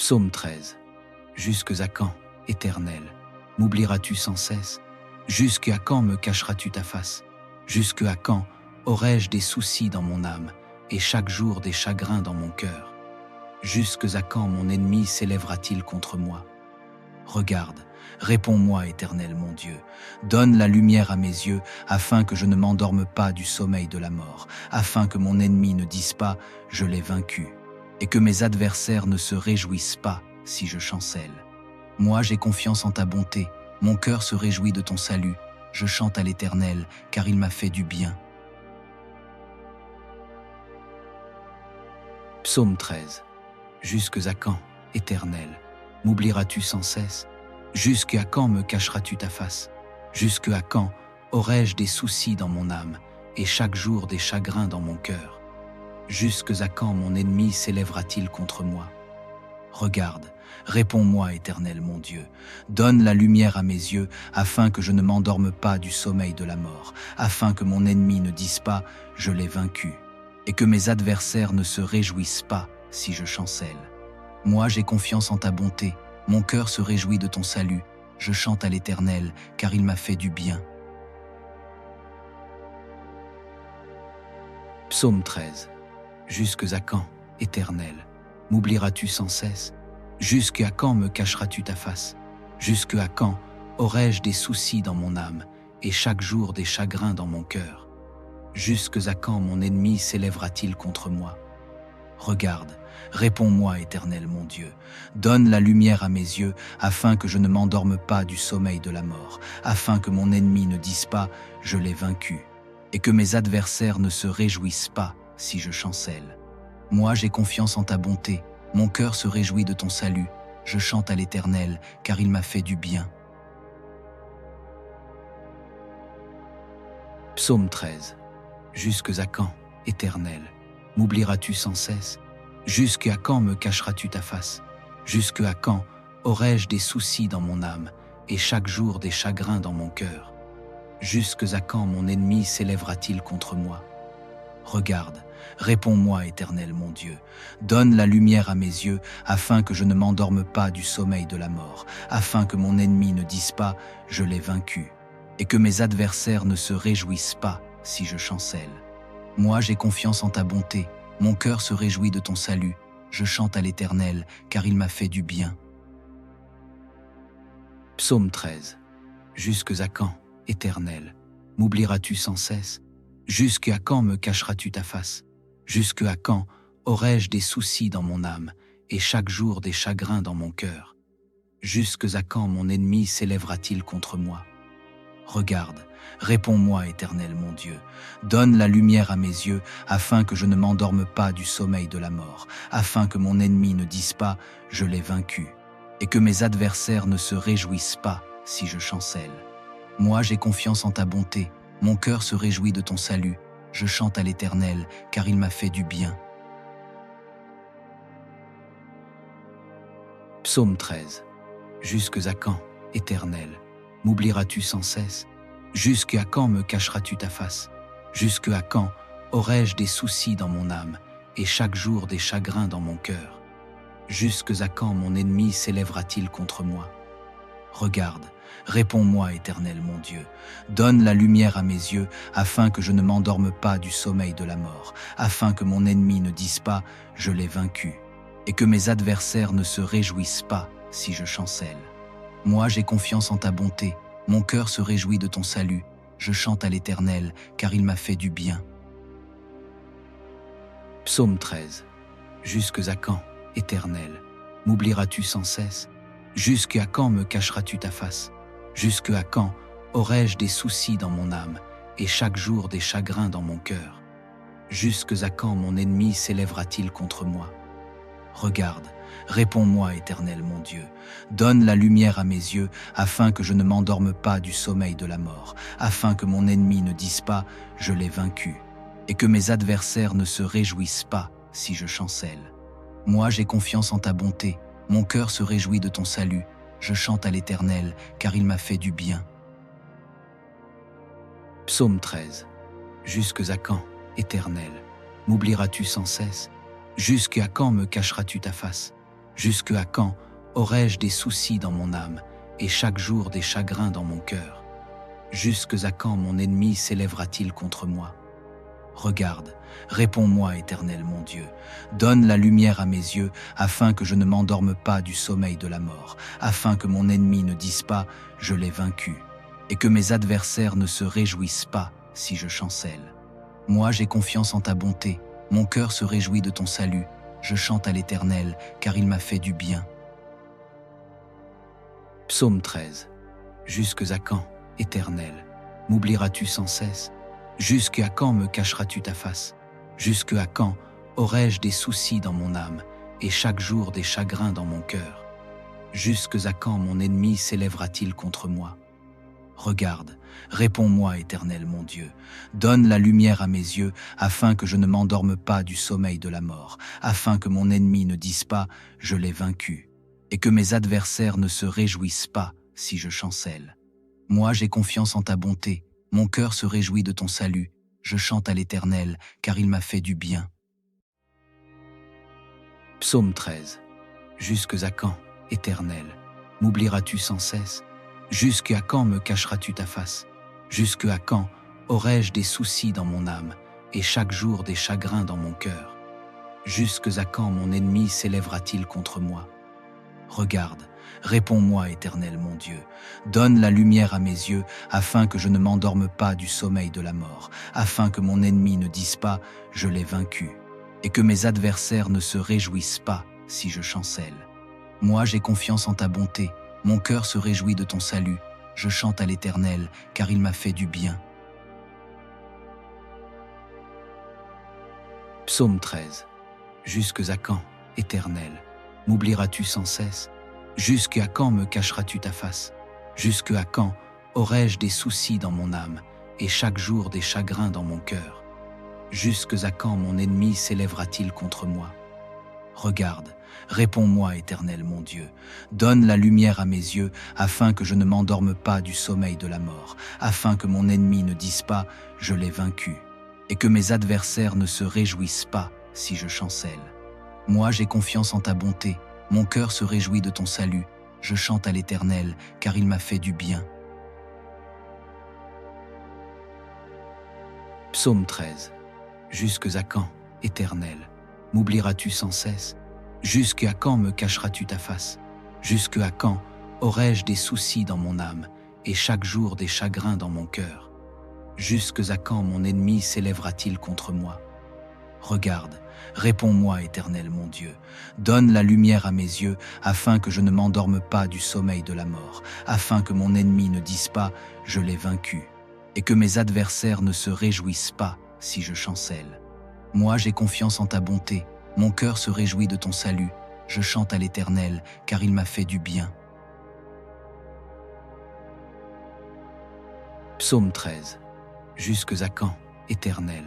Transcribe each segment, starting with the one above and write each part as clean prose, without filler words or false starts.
Psaume 13. Jusque à quand, Éternel, m'oublieras-tu sans cesse? Jusque à quand me cacheras-tu ta face? Jusque à quand aurai-je des soucis dans mon âme et chaque jour des chagrins dans mon cœur? Jusque à quand mon ennemi s'élèvera-t-il contre moi? Regarde, réponds-moi, Éternel mon Dieu. Donne la lumière à mes yeux, afin que je ne m'endorme pas du sommeil de la mort, afin que mon ennemi ne dise pas « je l'ai vaincu », et que mes adversaires ne se réjouissent pas si je chancelle. Moi j'ai confiance en ta bonté, mon cœur se réjouit de ton salut, je chante à l'Éternel, car il m'a fait du bien. Psaume 13. Jusque à quand, Éternel, m'oublieras-tu sans cesse? Jusque à quand me cacheras-tu ta face? Jusque à quand aurai-je des soucis dans mon âme et chaque jour des chagrins dans mon cœur? Jusque à quand mon ennemi s'élèvera-t-il contre moi? Regarde, réponds-moi, Éternel mon Dieu. Donne la lumière à mes yeux, afin que je ne m'endorme pas du sommeil de la mort, afin que mon ennemi ne dise pas « je l'ai vaincu », et que mes adversaires ne se réjouissent pas si je chancelle. Moi j'ai confiance en ta bonté, mon cœur se réjouit de ton salut, je chante à l'Éternel, car il m'a fait du bien. Psaume 13. Jusque à quand, Éternel, m'oublieras-tu sans cesse? Jusque à quand me cacheras-tu ta face? Jusque à quand aurai-je des soucis dans mon âme et chaque jour des chagrins dans mon cœur? Jusque à quand mon ennemi s'élèvera-t-il contre moi? Regarde, réponds-moi, Éternel mon Dieu. Donne la lumière à mes yeux, afin que je ne m'endorme pas du sommeil de la mort, afin que mon ennemi ne dise pas « je l'ai vaincu », et que mes adversaires ne se réjouissent pas si je chancelle. Moi j'ai confiance en ta bonté, mon cœur se réjouit de ton salut, je chante à l'Éternel, car il m'a fait du bien. Psaume 13. Jusque à quand, Éternel, m'oublieras-tu sans cesse? Jusque à quand me cacheras-tu ta face? Jusque à quand aurai-je des soucis dans mon âme et chaque jour des chagrins dans mon cœur? Jusque à quand mon ennemi s'élèvera-t-il contre moi? Regarde, réponds-moi, Éternel mon Dieu. Donne la lumière à mes yeux, afin que je ne m'endorme pas du sommeil de la mort, afin que mon ennemi ne dise pas « je l'ai vaincu », et que mes adversaires ne se réjouissent pas si je chancelle. Moi j'ai confiance en ta bonté, mon cœur se réjouit de ton salut, je chante à l'Éternel, car il m'a fait du bien. Psaume 13. Jusque à quand, Éternel, m'oublieras-tu sans cesse? Jusque à quand me cacheras-tu ta face? Jusque à quand aurai-je des soucis dans mon âme et chaque jour des chagrins dans mon cœur? Jusque à quand mon ennemi s'élèvera-t-il contre moi? Regarde, réponds-moi, Éternel mon Dieu. Donne la lumière à mes yeux, afin que je ne m'endorme pas du sommeil de la mort, afin que mon ennemi ne dise pas « je l'ai vaincu », et que mes adversaires ne se réjouissent pas si je chancelle. Moi j'ai confiance en ta bonté, mon cœur se réjouit de ton salut, je chante à l'Éternel, car il m'a fait du bien. Psaume 13. Jusque à quand, Éternel, m'oublieras-tu sans cesse? Jusque à quand me cacheras-tu ta face? Jusque à quand aurai-je des soucis dans mon âme et chaque jour des chagrins dans mon cœur? Jusque à quand mon ennemi s'élèvera-t-il contre moi? Regarde, réponds-moi, Éternel mon Dieu. Donne la lumière à mes yeux, afin que je ne m'endorme pas du sommeil de la mort, afin que mon ennemi ne dise pas « je l'ai vaincu », et que mes adversaires ne se réjouissent pas si je chancelle. Moi j'ai confiance en ta bonté, mon cœur se réjouit de ton salut, je chante à l'Éternel, car il m'a fait du bien. Psaume 13. Jusque à quand, Éternel, m'oublieras-tu sans cesse? Jusque à quand me cacheras-tu ta face? Jusque à quand aurai-je des soucis dans mon âme et chaque jour des chagrins dans mon cœur? Jusque à quand mon ennemi s'élèvera-t-il contre moi? Regarde, réponds-moi, Éternel mon Dieu. Donne la lumière à mes yeux, afin que je ne m'endorme pas du sommeil de la mort, afin que mon ennemi ne dise pas « je l'ai vaincu », et que mes adversaires ne se réjouissent pas si je chancelle. Moi j'ai confiance en ta bonté, mon cœur se réjouit de ton salut, je chante à l'Éternel, car il m'a fait du bien. Psaume 13. Jusque à quand, Éternel, m'oublieras-tu sans cesse? Jusque à quand me cacheras-tu ta face? Jusque à quand aurai-je des soucis dans mon âme et chaque jour des chagrins dans mon cœur? Jusque à quand mon ennemi s'élèvera-t-il contre moi? Regarde, réponds-moi, Éternel mon Dieu. Donne la lumière à mes yeux, afin que je ne m'endorme pas du sommeil de la mort, afin que mon ennemi ne dise pas « je l'ai vaincu », et que mes adversaires ne se réjouissent pas si je chancelle. Moi j'ai confiance en ta bonté, mon cœur se réjouit de ton salut, je chante à l'Éternel, car il m'a fait du bien. Psaume 13. Jusque à quand, Éternel, m'oublieras-tu sans cesse? Jusqu'à quand me cacheras-tu ta face? Jusque à quand aurai-je des soucis dans mon âme et chaque jour des chagrins dans mon cœur? Jusque à quand mon ennemi s'élèvera-t-il contre moi? Regarde, réponds-moi, Éternel mon Dieu. Donne la lumière à mes yeux, afin que je ne m'endorme pas du sommeil de la mort, afin que mon ennemi ne dise pas « je l'ai vaincu », et que mes adversaires ne se réjouissent pas si je chancelle. Moi j'ai confiance en ta bonté, mon cœur se réjouit de ton salut, je chante à l'Éternel, car il m'a fait du bien. Psaume 13. Jusque à quand, Éternel, m'oublieras-tu sans cesse? Jusqu'à quand me cacheras-tu ta face? Jusque à quand aurai-je des soucis dans mon âme et chaque jour des chagrins dans mon cœur? Jusque à quand mon ennemi s'élèvera-t-il contre moi? Regarde, réponds-moi, Éternel mon Dieu. Donne la lumière à mes yeux, afin que je ne m'endorme pas du sommeil de la mort, afin que mon ennemi ne dise pas « je l'ai vaincu », et que mes adversaires ne se réjouissent pas si je chancelle. Moi j'ai confiance en ta bonté, mon cœur se réjouit de ton salut, je chante à l'Éternel, car il m'a fait du bien. Psaume 13. Jusque à quand, Éternel, m'oublieras-tu sans cesse? Jusque à quand me cacheras-tu ta face? Jusque à quand aurai-je des soucis dans mon âme et chaque jour des chagrins dans mon cœur? Jusque à quand mon ennemi s'élèvera-t-il contre moi? Regarde, réponds-moi, Éternel mon Dieu. Donne la lumière à mes yeux, afin que je ne m'endorme pas du sommeil de la mort, afin que mon ennemi ne dise pas « je l'ai vaincu », et que mes adversaires ne se réjouissent pas si je chancelle. Moi j'ai confiance en ta bonté, mon cœur se réjouit de ton salut, je chante à l'Éternel, car il m'a fait du bien. Psaume 13. Jusque à quand, Éternel, m'oublieras-tu sans cesse? Jusque à quand me cacheras-tu ta face? Jusque à quand aurai-je des soucis dans mon âme et chaque jour des chagrins dans mon cœur? Jusque à quand mon ennemi s'élèvera-t-il contre moi? Regarde, réponds-moi, Éternel mon Dieu. Donne la lumière à mes yeux, afin que je ne m'endorme pas du sommeil de la mort, afin que mon ennemi ne dise pas « je l'ai vaincu », et que mes adversaires ne se réjouissent pas si je chancelle. Moi j'ai confiance en ta bonté, mon cœur se réjouit de ton salut, je chante à l'Éternel, car il m'a fait du bien. Psaume 13. Jusque à quand, Éternel,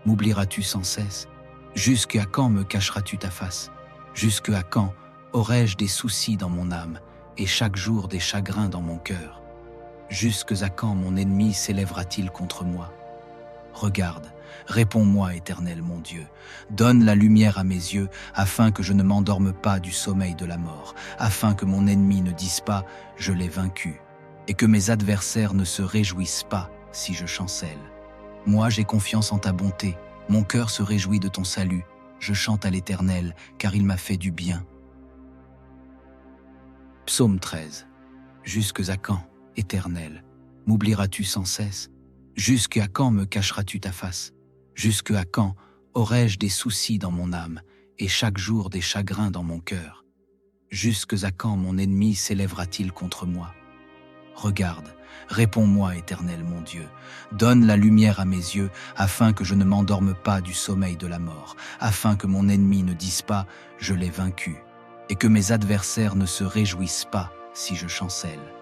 m'oublieras-tu sans cesse? Jusque à quand me cacheras-tu ta face? Jusque à quand aurai-je des soucis dans mon âme et chaque jour des chagrins dans mon cœur? Jusque à quand mon ennemi s'élèvera-t-il contre moi? Regarde, réponds-moi, Éternel mon Dieu. Donne la lumière à mes yeux, afin que je ne m'endorme pas du sommeil de la mort, afin que mon ennemi ne dise pas « je l'ai vaincu », et que mes adversaires ne se réjouissent pas si je chancelle. Moi j'ai confiance en ta bonté, mon cœur se réjouit de ton salut, je chante à l'Éternel, car il m'a fait du bien. Psaume 13. Jusque à quand, Éternel, m'oublieras-tu sans cesse? Jusque à quand me cacheras-tu ta face? Jusque à quand aurai-je des soucis dans mon âme et chaque jour des chagrins dans mon cœur? Jusque à quand mon ennemi s'élèvera-t-il contre moi? Regarde, réponds-moi, Éternel mon Dieu. Donne la lumière à mes yeux, afin que je ne m'endorme pas du sommeil de la mort, afin que mon ennemi ne dise pas « je l'ai vaincu », et que mes adversaires ne se réjouissent pas si je chancelle.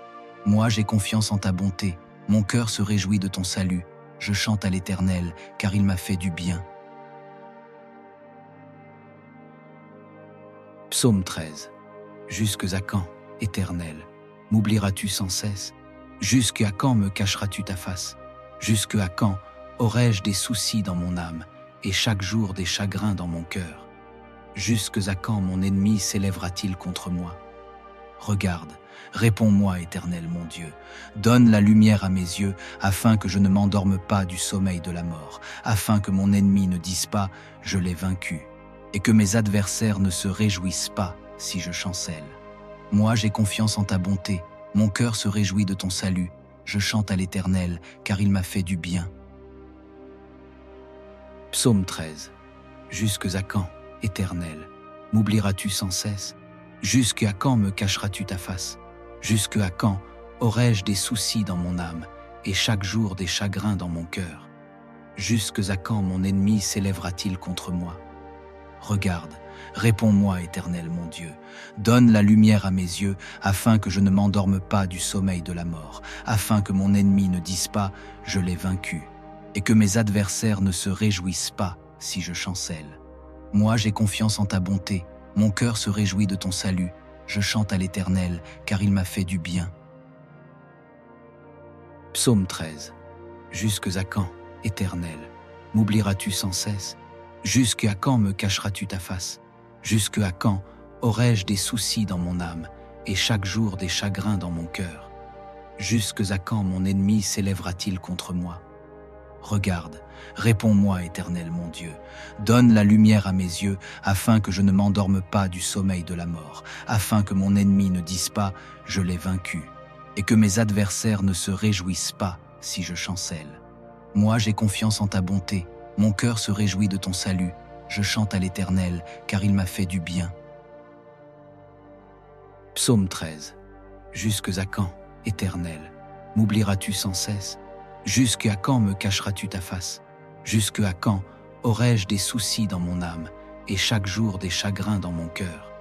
Moi j'ai confiance en ta bonté, mon cœur se réjouit de ton salut, je chante à l'Éternel, car il m'a fait du bien. Psaume 13. Jusque à quand, Éternel, m'oublieras-tu sans cesse? Jusque à quand me cacheras-tu ta face? Jusque à quand aurai-je des soucis dans mon âme et chaque jour des chagrins dans mon cœur? Jusque à quand mon ennemi s'élèvera-t-il contre moi? Regarde, réponds-moi, Éternel mon Dieu. Donne la lumière à mes yeux, afin que je ne m'endorme pas du sommeil de la mort, afin que mon ennemi ne dise pas « je l'ai vaincu », et que mes adversaires ne se réjouissent pas si je chancelle. Moi j'ai confiance en ta bonté, mon cœur se réjouit de ton salut, je chante à l'Éternel, car il m'a fait du bien. Psaume 13. Jusque à quand, Éternel, m'oublieras-tu sans cesse? Jusqu'à quand me cacheras-tu ta face? Jusqu'à quand aurai-je des soucis dans mon âme et chaque jour des chagrins dans mon cœur? Jusqu'à quand mon ennemi s'élèvera-t-il contre moi? Regarde, réponds-moi, Éternel mon Dieu. Donne la lumière à mes yeux, afin que je ne m'endorme pas du sommeil de la mort, afin que mon ennemi ne dise pas « je l'ai vaincu », et que mes adversaires ne se réjouissent pas si je chancelle. Moi j'ai confiance en ta bonté, mon cœur se réjouit de ton salut, je chante à l'Éternel, car il m'a fait du bien. Psaume 13. Jusque à quand, Éternel, m'oublieras-tu sans cesse? Jusqu'à quand me cacheras-tu ta face? Jusqu'à quand aurai-je des soucis dans mon âme et chaque jour des chagrins dans mon cœur? Jusqu'à quand mon ennemi s'élèvera-t-il contre moi? Regarde, réponds-moi, Éternel mon Dieu. Donne la lumière à mes yeux, afin que je ne m'endorme pas du sommeil de la mort, afin que mon ennemi ne dise pas « je l'ai vaincu », et que mes adversaires ne se réjouissent pas si je chancelle. Moi j'ai confiance en ta bonté, mon cœur se réjouit de ton salut, je chante à l'Éternel, car il m'a fait du bien. Psaume 13. Jusque à quand, Éternel, m'oublieras-tu sans cesse? Jusqu'à quand me cacheras-tu ta face? Jusqu'à quand aurai-je des soucis dans mon âme et chaque jour des chagrins dans mon cœur?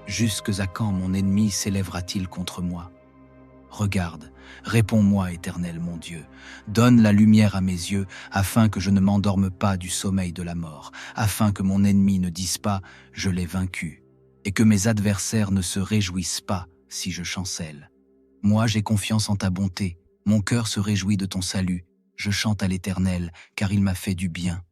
Jusqu'à quand mon ennemi s'élèvera-t-il contre moi? Regarde, réponds-moi, Éternel mon Dieu. Donne la lumière à mes yeux, afin que je ne m'endorme pas du sommeil de la mort, afin que mon ennemi ne dise pas « je l'ai vaincu », et que mes adversaires ne se réjouissent pas si je chancelle. Moi j'ai confiance en ta bonté, mon cœur se réjouit de ton salut, je chante à l'Éternel, car il m'a fait du bien.